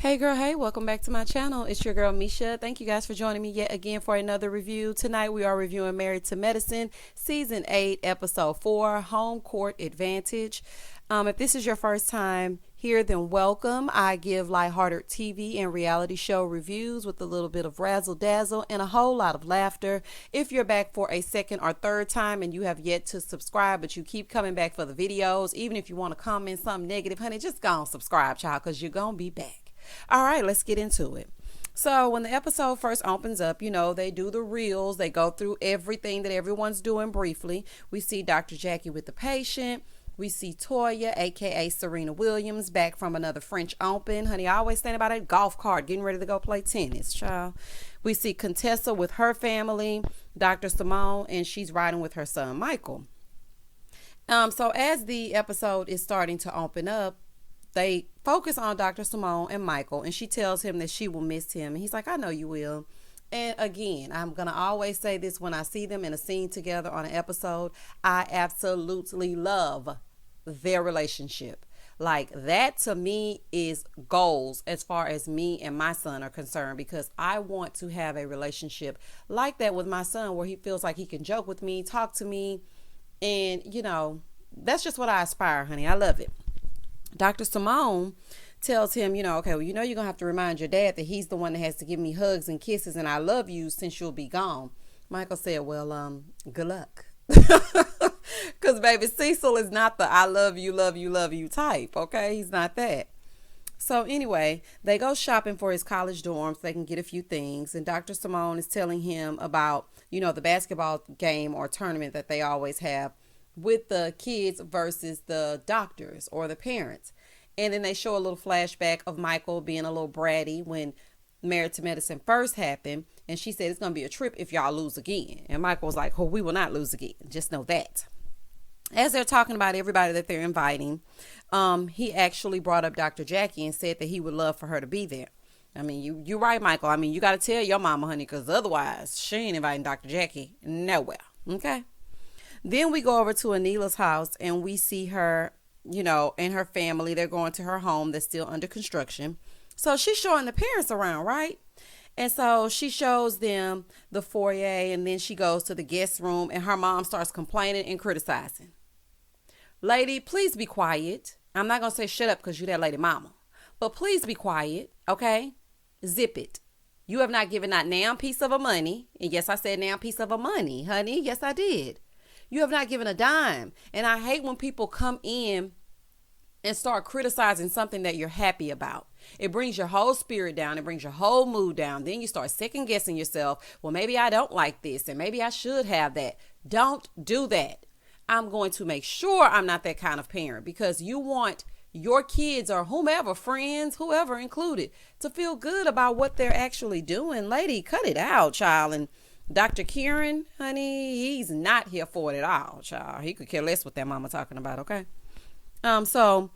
Hey girl, hey, welcome back to my channel. It's your girl Misha. Thank you guys for joining me yet again for another review. Tonight we are reviewing Married to Medicine, Season 8, Episode 4, Home Court Advantage. If this is your first time here, then welcome. I give lighthearted TV and reality show reviews with a little bit of razzle dazzle and a whole lot of laughter. If you're back for a second or third time and you have yet to subscribe, but you keep coming back for the videos, even if you want to comment something negative, honey, just go on subscribe, child, because you're going to be back. All right, let's get into it. So when the episode first opens up, they do the reels. They go through everything that everyone's doing briefly. We see Dr. Jackie with the patient. We see Toya, a.k.a. Serena Williams, back from another French Open. Honey, I always stand by that golf cart, getting ready to go play tennis, child. We see Contessa with her family, Dr. Simone, and she's riding with her son, Michael. So as the episode is starting to open up, they focus on Dr. Simone and Michael, and she tells him that she will miss him. And he's like, I know you will. And again, I'm going to always say this when I see them in a scene together on an episode. I absolutely love their relationship. Like, that to me is goals as far as me and my son are concerned, because I want to have a relationship like that with my son where he feels like he can joke with me, talk to me. And, that's just what I aspire, honey. I love it. Dr. Simone tells him, okay, well, you're going to have to remind your dad that he's the one that has to give me hugs and kisses and I love you since you'll be gone. Michael said, well, good luck. Because, baby, Cecil is not the I love you type, okay? He's not that. So anyway, they go shopping for his college dorm so they can get a few things. And Dr. Simone is telling him about, the basketball game or tournament that they always have with the kids versus the doctors or the parents. And then they show a little flashback of Michael being a little bratty when Married to Medicine first happened. And she said, it's going to be a trip if y'all lose again. And Michael was like, oh, we will not lose again. Just know that. As they're talking about everybody that they're inviting, he actually brought up Dr. Jackie and said that he would love for her to be there. I mean, you're right, Michael. I mean, you got to tell your mama, honey, because otherwise she ain't inviting Dr. Jackie nowhere. Okay. Then we go over to Anila's house and we see her, and her family. They're going to her home that's still under construction. So she's showing the parents around, right? And so she shows them the foyer, and then she goes to the guest room and her mom starts complaining and criticizing. Lady, please be quiet. I'm not going to say shut up because you're that lady mama. But please be quiet, okay? Zip it. You have not given that damn piece of a money. And yes, I said damn piece of a money, honey. Yes, I did. You have not given a dime. And I hate when people come in and start criticizing something that you're happy about. It brings your whole spirit down. It brings your whole mood down. Then you start second guessing yourself. Well, maybe I don't like this and maybe I should have that. Don't do that. I'm going to make sure I'm not that kind of parent, because you want your kids or whomever, friends, whoever included, to feel good about what they're actually doing. Lady, cut it out, child. And Dr. Kieran, honey, he's not here for it at all, child. He could care less what that mama talking about, okay? So,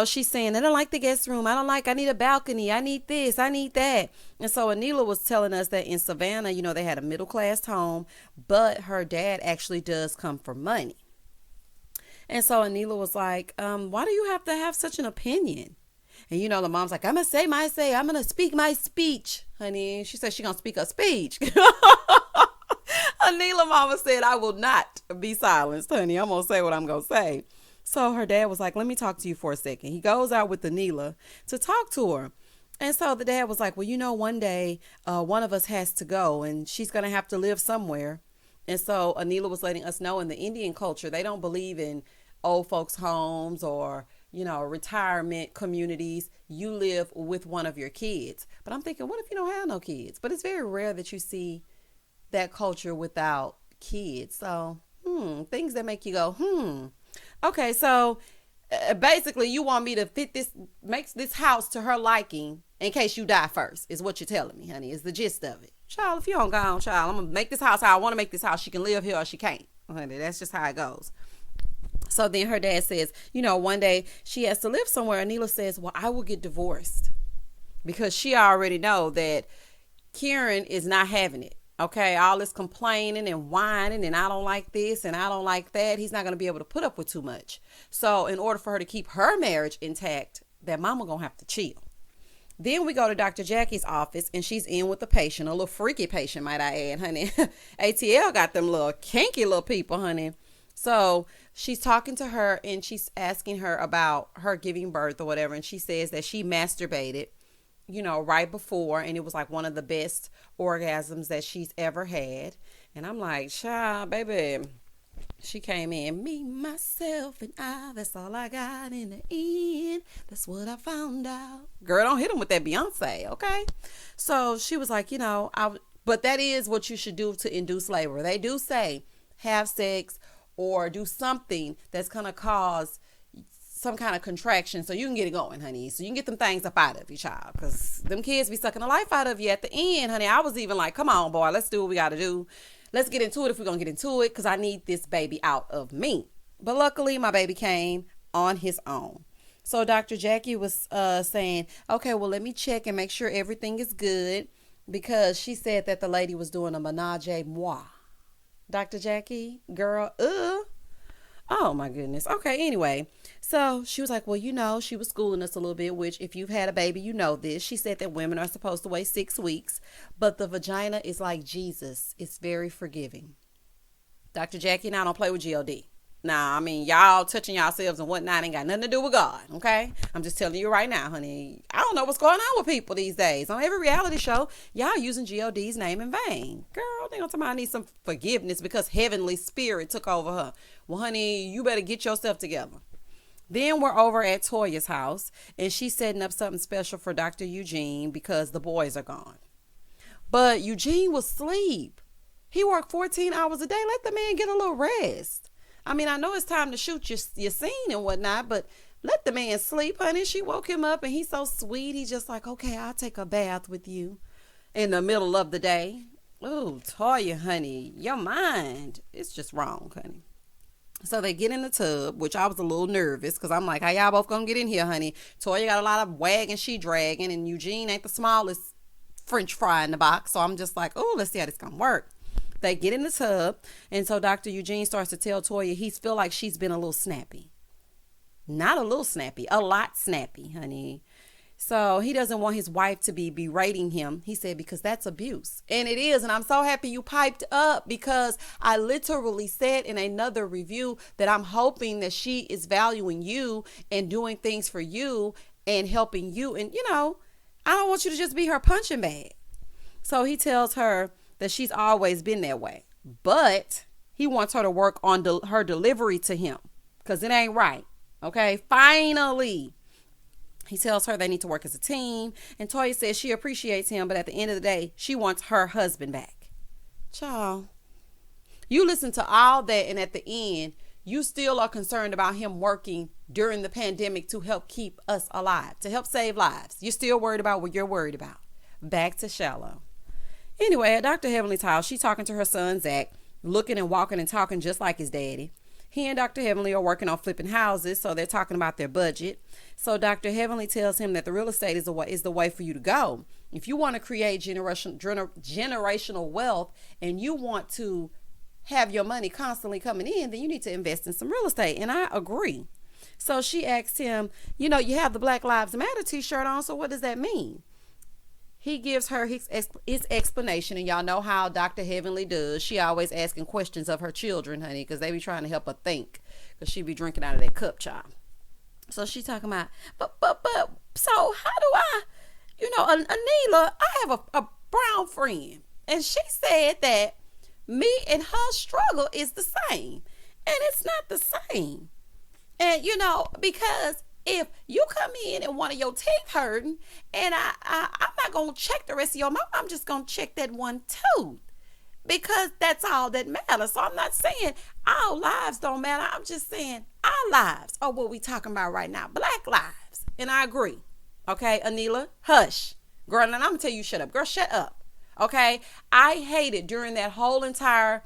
she's saying, I don't like the guest room. I need a balcony. I need this. I need that. And so Anilla was telling us that in Savannah, they had a middle-class home, but her dad actually does come from money. And so Anilla was like, why do you have to have such an opinion? And the mom's like, I'm going to say my say. I'm going to speak my speech, honey. She said she's going to speak her speech. Anilla mama said, I will not be silenced, honey. I'm going to say what I'm going to say. So her dad was like, let me talk to you for a second. He goes out with Anilla to talk to her. And so the dad was like, well, one day one of us has to go and she's going to have to live somewhere. And so Anilla was letting us know in the Indian culture, they don't believe in old folks' homes or, retirement communities. You live with one of your kids. But I'm thinking, what if you don't have no kids? But it's very rare that you see that culture without kids. So, things that make you go, Okay, so basically you want me to makes this house to her liking in case you die first, is what you're telling me, honey, is the gist of it. Child, if you don't go on, child, I'm going to make this house how I want to make this house. She can live here or she can't. Honey, that's just how it goes. So then her dad says, one day she has to live somewhere. Anilla says, well, I will get divorced, because she already know that Kieran is not having it. Okay, all this complaining and whining and I don't like this and I don't like that. He's not going to be able to put up with too much. So in order for her to keep her marriage intact, that mama going to have to chill. Then we go to Dr. Jackie's office, and she's in with the patient, a little freaky patient, might I add, honey. ATL got them little kinky little people, honey. So she's talking to her, and she's asking her about her giving birth or whatever, and she says that she masturbated, right before, and it was like one of the best orgasms that she's ever had. And I'm like, child, baby. She came in, me, myself, and I. That's all I got in the end. That's what I found out. Girl, don't hit him with that Beyonce, okay? So she was like, but that is what you should do to induce labor. They do say have sex or do something that's going to cause some kind of contraction so you can get it going, honey. So you can get them things up out of you, child. Because them kids be sucking the life out of you at the end, honey. I was even like, come on, boy, let's do what we got to do. Let's get into it if we're going to get into it, because I need this baby out of me. But luckily, my baby came on his own. So Dr. Jackie was saying, okay, well, let me check and make sure everything is good, because she said that the lady was doing a menage a moi. Dr. Jackie, girl, oh my goodness. Okay, anyway. So she was like, well, she was schooling us a little bit, which if you've had a baby, you know this. She said that women are supposed to wait 6 weeks, but the vagina is like Jesus. It's very forgiving. Dr. Jackie and I don't play with G.O.D. Nah, I mean, y'all touching yourselves and whatnot ain't got nothing to do with God, okay? I'm just telling you right now, honey. I don't know what's going on with people these days. On every reality show, y'all using G.O.D.'s name in vain. Girl, they gonna tell me I need some forgiveness because heavenly spirit took over her. Well, honey, you better get yourself together. Then we're over at Toya's house, and she's setting up something special for Dr. Eugene because the boys are gone. But Eugene was asleep. He worked 14 hours a day. Let the man get a little rest. I mean, I know it's time to shoot your scene and whatnot, but let the man sleep, honey. She woke him up, and he's so sweet. He's just like, okay, I'll take a bath with you in the middle of the day. Ooh, Toya, honey, your mind, it's just wrong, honey. So they get in the tub, which I was a little nervous because I'm like, how y'all both gonna get in here, honey? Toya got a lot of wagging she dragging, and Eugene ain't the smallest French fry in the box. So I'm just like, oh, let's see how this gonna work. They get in the tub, and so Dr. Eugene starts to tell Toya he feel like she's been a little snappy. Not a little snappy, a lot snappy, honey. So he doesn't want his wife to be berating him. He said, because that's abuse. And it is. And I'm so happy you piped up, because I literally said in another review that I'm hoping that she is valuing you and doing things for you and helping you. And, I don't want you to just be her punching bag. So he tells her that she's always been that way. But he wants her to work on her delivery to him, because it ain't right. Okay, finally. He tells her they need to work as a team. And Toya says she appreciates him, but at the end of the day, she wants her husband back. Child, you listen to all that, and at the end, you still are concerned about him working during the pandemic to help keep us alive, to help save lives. You're still worried about what you're worried about. Back to shallow. Anyway, at Dr. Heavenly's house, she's talking to her son, Zach, looking and walking and talking just like his daddy. He and Dr. Heavenly are working on flipping houses, so they're talking about their budget. So Dr. Heavenly tells him that the real estate is the way for you to go. If you want to create generational wealth and you want to have your money constantly coming in, then you need to invest in some real estate. And I agree. So she asked him, you have the Black Lives Matter t-shirt on, so what does that mean? He gives her his explanation, and y'all know how Dr. Heavenly does. She always asking questions of her children, honey, because they be trying to help her think, because she be drinking out of that cup, child. So she talking about, but, so how do I, Anilla, I have a brown friend, and she said that me and her struggle is the same, and it's not the same. And, because if you come in and one of your teeth hurting, and I'm not going to check the rest of your mouth, I'm just going to check that one tooth, because that's all that matters. So I'm not saying our lives don't matter. I'm just saying our lives are what we talking about right now. Black lives. And I agree. Okay, Anilla, hush. Girl, and I'm going to tell you, shut up. Girl, shut up. Okay? I hated during that whole entire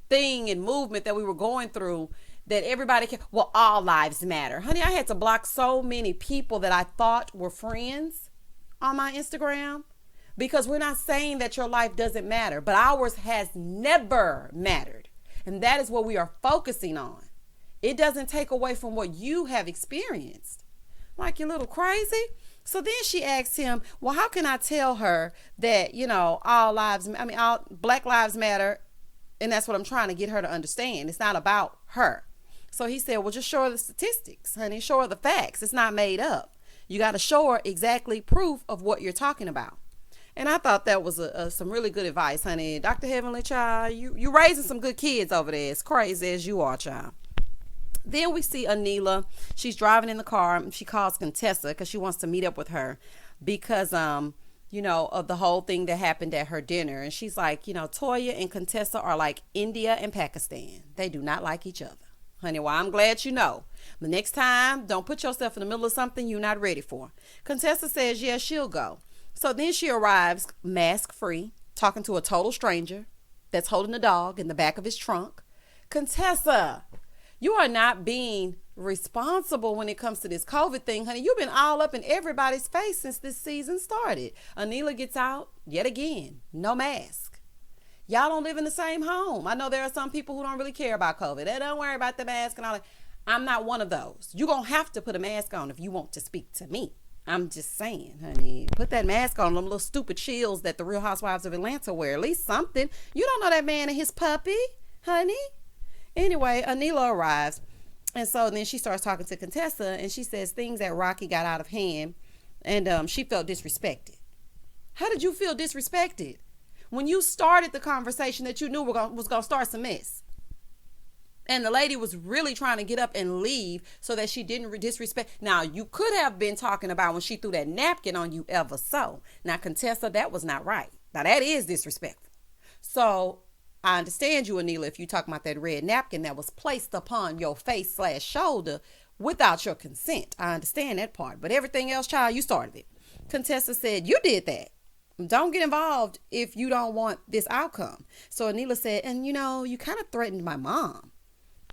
thing and movement that we were going through that everybody all lives matter. Honey, I had to block so many people that I thought were friends on my Instagram, because we're not saying that your life doesn't matter, but ours has never mattered. And that is what we are focusing on. It doesn't take away from what you have experienced. Like, you're a little crazy. So then she asked him, well, how can I tell her that, all Black Lives Matter? And that's what I'm trying to get her to understand. It's not about her. So he said, well, just show her the statistics, honey. Show her the facts. It's not made up. You got to show her exactly proof of what you're talking about. And I thought that was some really good advice, honey. Dr. Heavenly, child, you raising some good kids over there. As crazy as you are, child. Then we see Anilla. She's driving in the car. She calls Contessa because she wants to meet up with her because, of the whole thing that happened at her dinner. And she's like, Toya and Contessa are like India and Pakistan. They do not like each other. Honey, well, I'm glad you know. The next time, don't put yourself in the middle of something you're not ready for. Contessa says, yeah, she'll go. So then she arrives mask-free, talking to a total stranger that's holding a dog in the back of his trunk. Contessa, you are not being responsible when it comes to this COVID thing, honey. You've been all up in everybody's face since this season started. Anilla gets out yet again, no mask. Y'all don't live in the same home. I know there are some people who don't really care about COVID. They don't worry about the mask and all that. I'm not one of those. You're going to have to put a mask on if you want to speak to me. I'm just saying, honey, put that mask on, them little stupid shields that the Real Housewives of Atlanta wear. At least something. You don't know that man and his puppy, honey. Anyway, Anilla arrives. And so then she starts talking to Contessa, and she says things that Rocky got out of hand, and she felt disrespected. How did you feel disrespected? When you started the conversation that you knew was going to start some mess. And the lady was really trying to get up and leave so that she didn't disrespect. Now, you could have been talking about when she threw that napkin on you ever so. Now, Contessa, that was not right. Now, that is disrespectful. So, I understand you, Anilla, if you talking about that red napkin that was placed upon your face/shoulder without your consent. I understand that part. But everything else, child, you started it. Contessa said, you did that. Don't get involved if you don't want this outcome. So Anilla said, and you kind of threatened my mom.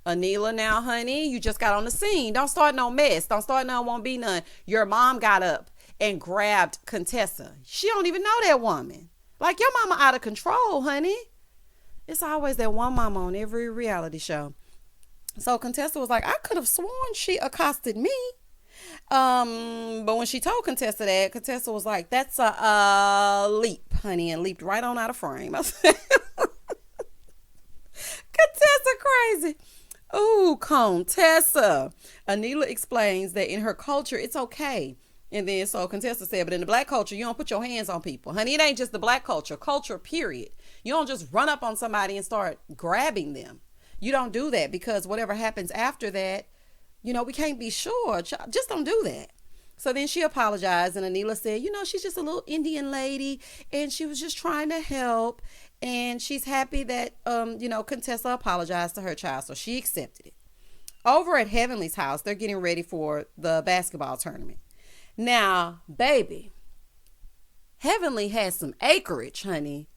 Anilla, now, honey, you just got on the scene. Don't start no mess. Don't start none, won't be none. Your mom got up and grabbed Contessa. She don't even know that woman. Like, your mama out of control, honey. It's always that one mama on every reality show. So Contessa was like, I could have sworn she accosted me. But when she told Contessa that, Contessa was like, that's a leap, honey, and leaped right on out of frame. I said, Contessa crazy. Ooh, Contessa. Anilla explains that in her culture, it's okay. And then so Contessa said, but in the Black culture, you don't put your hands on people. Honey, it ain't just the Black culture, period. You don't just run up on somebody and start grabbing them. You don't do that because whatever happens after that, we can't be sure. Just don't do that. So then she apologized, and Anilla said, she's just a little Indian lady, and she was just trying to help, and she's happy that, Contessa apologized to her child, so she accepted it. Over at Heavenly's house, they're getting ready for the basketball tournament. Now, baby, Heavenly has some acreage, honey.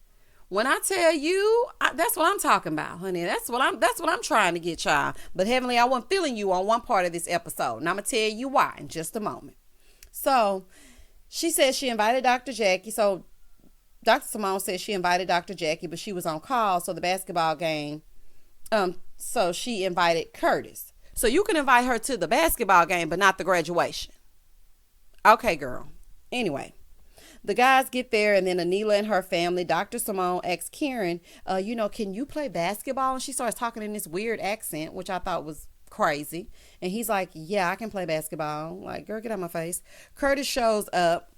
When I tell you, that's what I'm talking about, honey. That's what I'm trying to get, child. But Heavenly, I wasn't feeling you on one part of this episode. And I'm going to tell you why in just a moment. So she says she invited Dr. Jackie. So Dr. Simone said she invited Dr. Jackie, but she was on call. So the basketball game, so she invited Curtis. So you can invite her to the basketball game, but not the graduation. Okay, girl. Anyway. The guys get there, and then Anilla and her family, Dr. Simone asks Karen, can you play basketball? And she starts talking in this weird accent, which I thought was crazy. And he's like, yeah, I can play basketball. Like, girl, get out of my face. Curtis shows up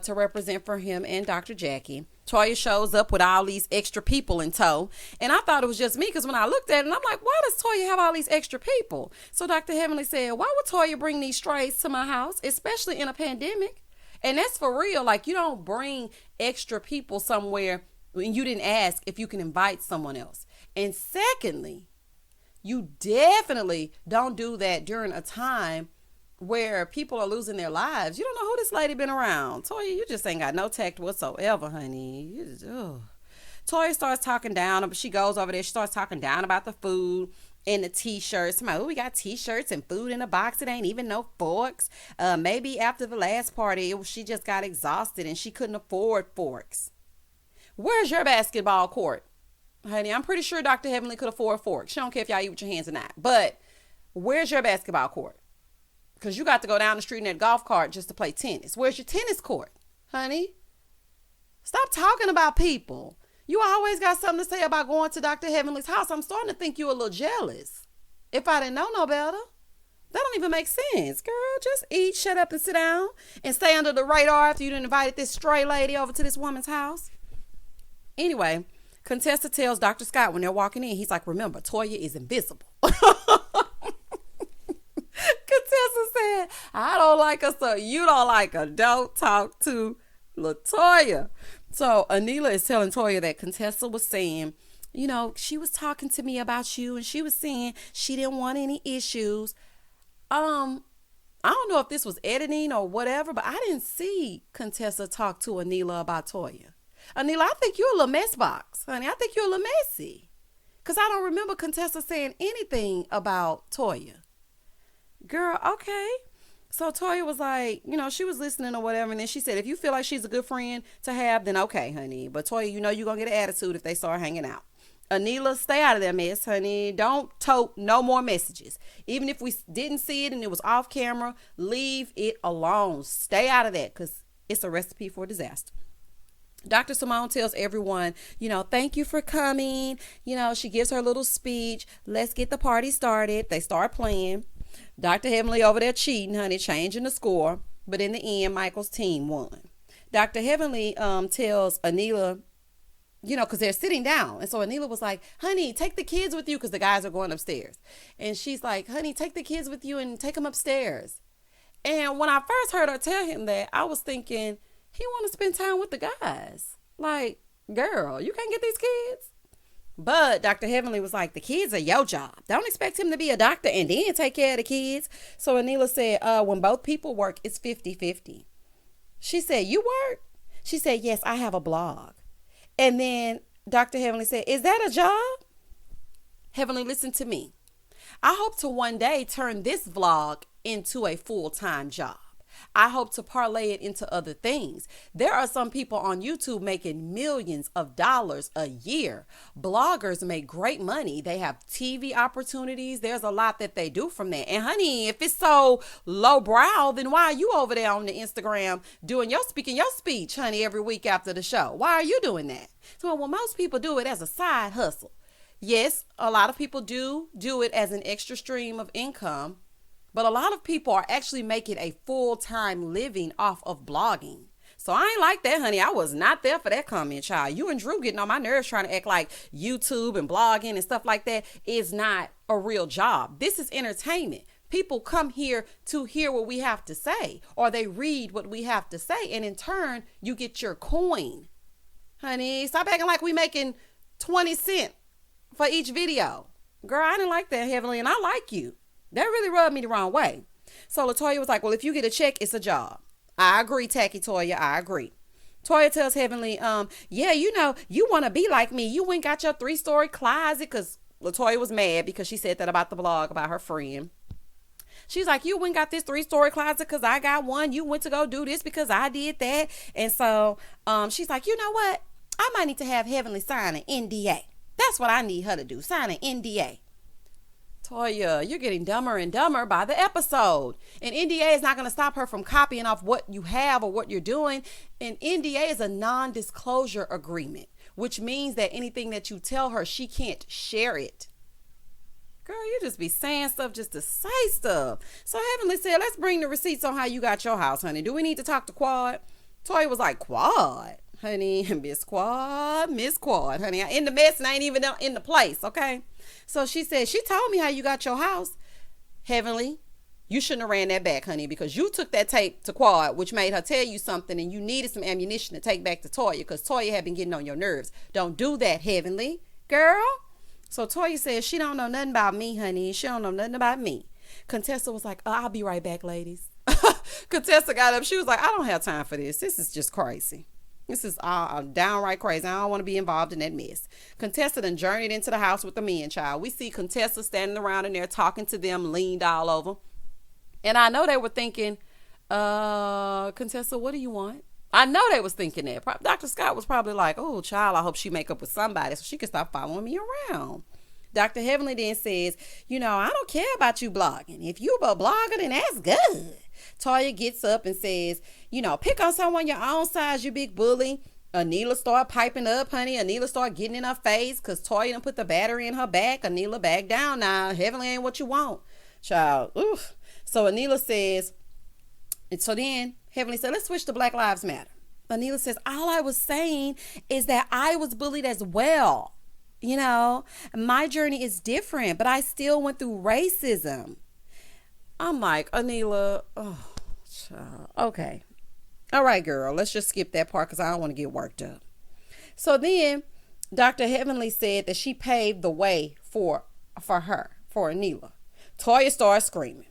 to represent for him and Dr. Jackie. Toya shows up with all these extra people in tow. And I thought it was just me because when I looked at it, I'm like, why does Toya have all these extra people? So Dr. Heavenly said, why would Toya bring these strays to my house, especially in a pandemic? And that's for real. Like, you don't bring extra people somewhere when you didn't ask if you can invite someone else. And secondly, you definitely don't do that during a time where people are losing their lives. You don't know who this lady been around. Toya, you just ain't got no tact whatsoever, honey. Toya starts talking down. She goes over there. She starts talking down about the food and the t-shirts. Somebody, we got t-shirts and food in a box. It ain't even no forks. Maybe after the last party, she just got exhausted and she couldn't afford forks. Where's your basketball court? Honey, I'm pretty sure Dr. Heavenly could afford forks. She don't care if y'all eat with your hands or not. But where's your basketball court? Because you got to go down the street in that golf cart just to play tennis. Where's your tennis court, honey? Stop talking about people. You always got something to say about going to Dr. Heavenly's house. I'm starting to think you a little jealous. If I didn't know no better. That don't even make sense. Girl, just eat, shut up, and sit down. And stay under the radar after you done invited this stray lady over to this woman's house. Anyway, Contessa tells Dr. Scott when they're walking in, he's like, remember, Toya is invisible. Contessa said, I don't like her, so you don't like her. Don't talk to LaToya. So Anilla is telling Toya that Contessa was saying, you know, she was talking to me about you and she was saying she didn't want any issues. I don't know if this was editing or whatever, but I didn't see Contessa talk to Anilla about Toya. Anilla, I think you're a little mess box, honey. I think you're a little messy. Because I don't remember Contessa saying anything about Toya. Girl, okay. So Toya was like, you know, she was listening or whatever. And then she said, if you feel like she's a good friend to have, then okay, honey. But Toya, you know you're going to get an attitude if they start hanging out. Anilla, stay out of that mess, honey. Don't tote no more messages. Even if we didn't see it and it was off camera, leave it alone. Stay out of that because it's a recipe for disaster. Dr. Simone tells everyone, you know, thank you for coming. You know, she gives her little speech. Let's get the party started. They start playing. Dr. Heavenly over there cheating, honey, changing the score. But in the end, Michael's team won. Dr. Heavenly tells Anilla, you know, because they're sitting down. And so Anilla was like, honey, take the kids with you because the guys are going upstairs. And she's like, honey, take the kids with you and take them upstairs. And when I first heard her tell him that, I was thinking, he want to spend time with the guys. Like, girl, you can't get these kids. But Dr. Heavenly was like, the kids are your job. Don't expect him to be a doctor and then take care of the kids. So Anilla said, when both people work, it's 50-50. She said, you work? She said, yes, I have a blog. And then Dr. Heavenly said, is that a job? Heavenly, listen to me. I hope to one day turn this vlog into a full-time job. I hope to parlay it into other things. There are some people on YouTube making millions of dollars a year. Bloggers make great money. They have TV opportunities. There's a lot that they do from that. And honey, if it's so lowbrow, then why are you over there on the Instagram doing your speech, honey, every week after the show? Why are you doing that? So, well, most people do it as a side hustle. Yes, a lot of people do it as an extra stream of income. But a lot of people are actually making a full-time living off of blogging. So I ain't like that, honey. I was not there for that comment, child. You and Drew getting on my nerves trying to act like YouTube and blogging and stuff like that is not a real job. This is entertainment. People come here to hear what we have to say, or they read what we have to say, and in turn, you get your coin. Honey, stop acting like we making 20 cents for each video. Girl, I didn't like that, Heavenly, and I like you. That really rubbed me the wrong way. So LaToya was like, well, if you get a check, it's a job. I agree, Tacky Toya. I agree. Toya tells Heavenly, yeah, you know, you want to be like me. You went got your 3-story closet because LaToya was mad because she said that about the blog about her friend. She's like, you went got this 3-story closet because I got one. You went to go do this because I did that. And so she's like, you know what? I might need to have Heavenly sign an NDA. That's what I need her to do. Sign an NDA. Toya, you're getting dumber and dumber by the episode. An NDA is not going to stop her from copying off what you have or what you're doing. An NDA is a non-disclosure agreement, which means that anything that you tell her, she can't share it. Girl, you just be saying stuff just to say stuff. So Heavenly said, let's bring the receipts on how you got your house, honey. Do we need to talk to Quad? Toya was like, Quad? Honey, Miss Quad, honey. I in the mess and I ain't even in the place, okay? So she said, she told me how you got your house. Heavenly, you shouldn't have ran that back, honey, because you took that tape to Quad, which made her tell you something, and you needed some ammunition to take back to Toya because Toya had been getting on your nerves. Don't do that, Heavenly. Girl. So Toya says she don't know nothing about me, honey. She don't know nothing about me. Contessa was like, I'll be right back, ladies. Contessa got up. She was like, I don't have time for this. This is just crazy. This is downright crazy. I don't want to be involved in that mess. Contessa then journeyed into the house with the men, child. We see Contessa standing around in there talking to them, leaned all over. And I know they were thinking, Contessa, what do you want? I know they was thinking that. Dr. Scott was probably like, oh, child, I hope she make up with somebody so she can stop following me around. Dr. Heavenly then says, I don't care about you blogging. If you a blogger, then that's good. Toya gets up and says, pick on someone your own size, you big bully. Anilla start piping up, honey. Anilla start getting in her face because Toya done put the battery in her back. Anilla, back down now. Heavenly ain't what you want. Child, oof. So Anilla says, and so then Heavenly said, let's switch to Black Lives Matter. Anilla says, all I was saying is that I was bullied as well. My journey is different, but I still went through racism. I'm like, Anilla, oh, child. Okay. All right, girl, let's just skip that part because I don't want to get worked up. So then Dr. Heavenly said that she paved the way for Anilla. Toya started screaming,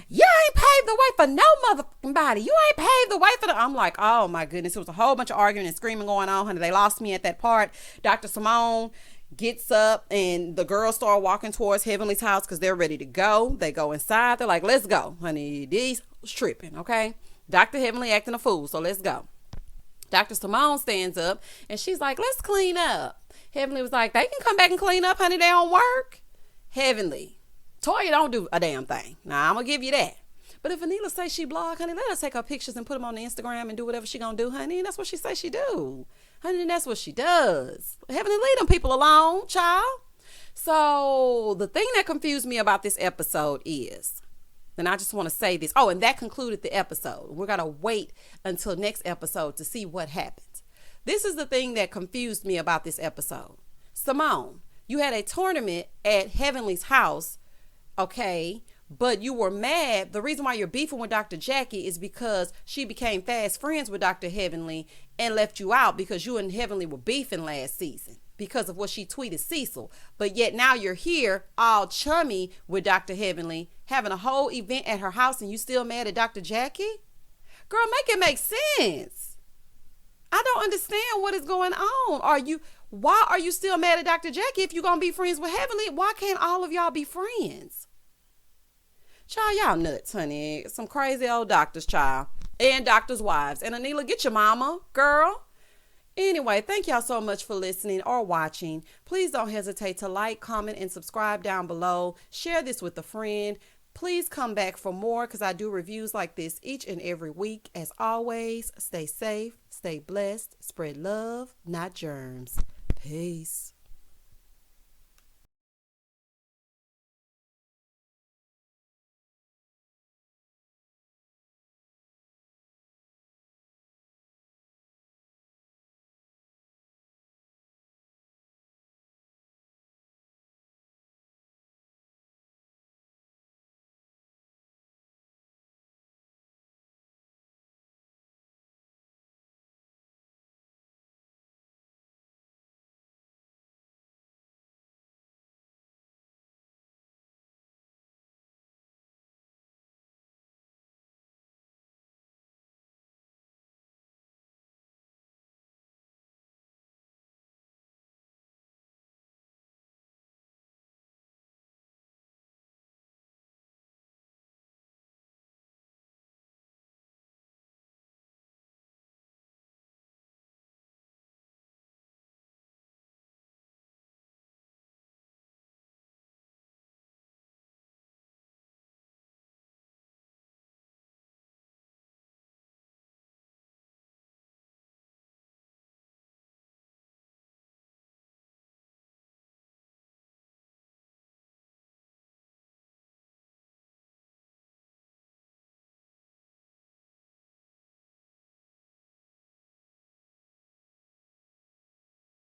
you ain't paved the way for no motherfucking body. You ain't paved the way for the... I'm like, oh my goodness. It was a whole bunch of arguing and screaming going on, honey. They lost me at that part. Dr. Simone gets up and the girls start walking towards Heavenly's house because they're ready to go. They go inside. They're like, let's go, honey. These tripping, okay? Dr. Heavenly acting a fool, so let's go. Dr. Simone stands up and she's like, let's clean up. Heavenly was like, they can come back and clean up, honey. They don't work. Heavenly, Toya don't do a damn thing. Now, I'm going to give you that. But if Anilla say she blog, honey, let her take her pictures and put them on the Instagram and do whatever she going to do, honey. And that's what she say she do. Honey, and that's what she does. Heavenly, leave them people alone, child. So the thing that confused me about this episode is, and I just want to say this. Oh, and that concluded the episode. We're going to wait until next episode to see what happens. This is the thing that confused me about this episode. Simone, you had a tournament at Heavenly's house, okay, but you were mad. The reason why you're beefing with Dr. Jackie is because she became fast friends with Dr. Heavenly and left you out because you and Heavenly were beefing last season because of what she tweeted Cecil. But yet now you're here all chummy with Dr. Heavenly, having a whole event at her house, and you still mad at Dr. Jackie? Girl, make it make sense. I don't understand what is going on. Why are you still mad at Dr. Jackie if you're going to be friends with Heavenly? Why can't all of y'all be friends? Child, y'all nuts, honey. Some crazy old doctors, child. And doctors' wives. And Anilla, get your mama, girl. Anyway, thank y'all so much for listening or watching. Please don't hesitate to like, comment, and subscribe down below. Share this with a friend. Please come back for more because I do reviews like this each and every week. As always, stay safe, stay blessed, spread love, not germs. Peace.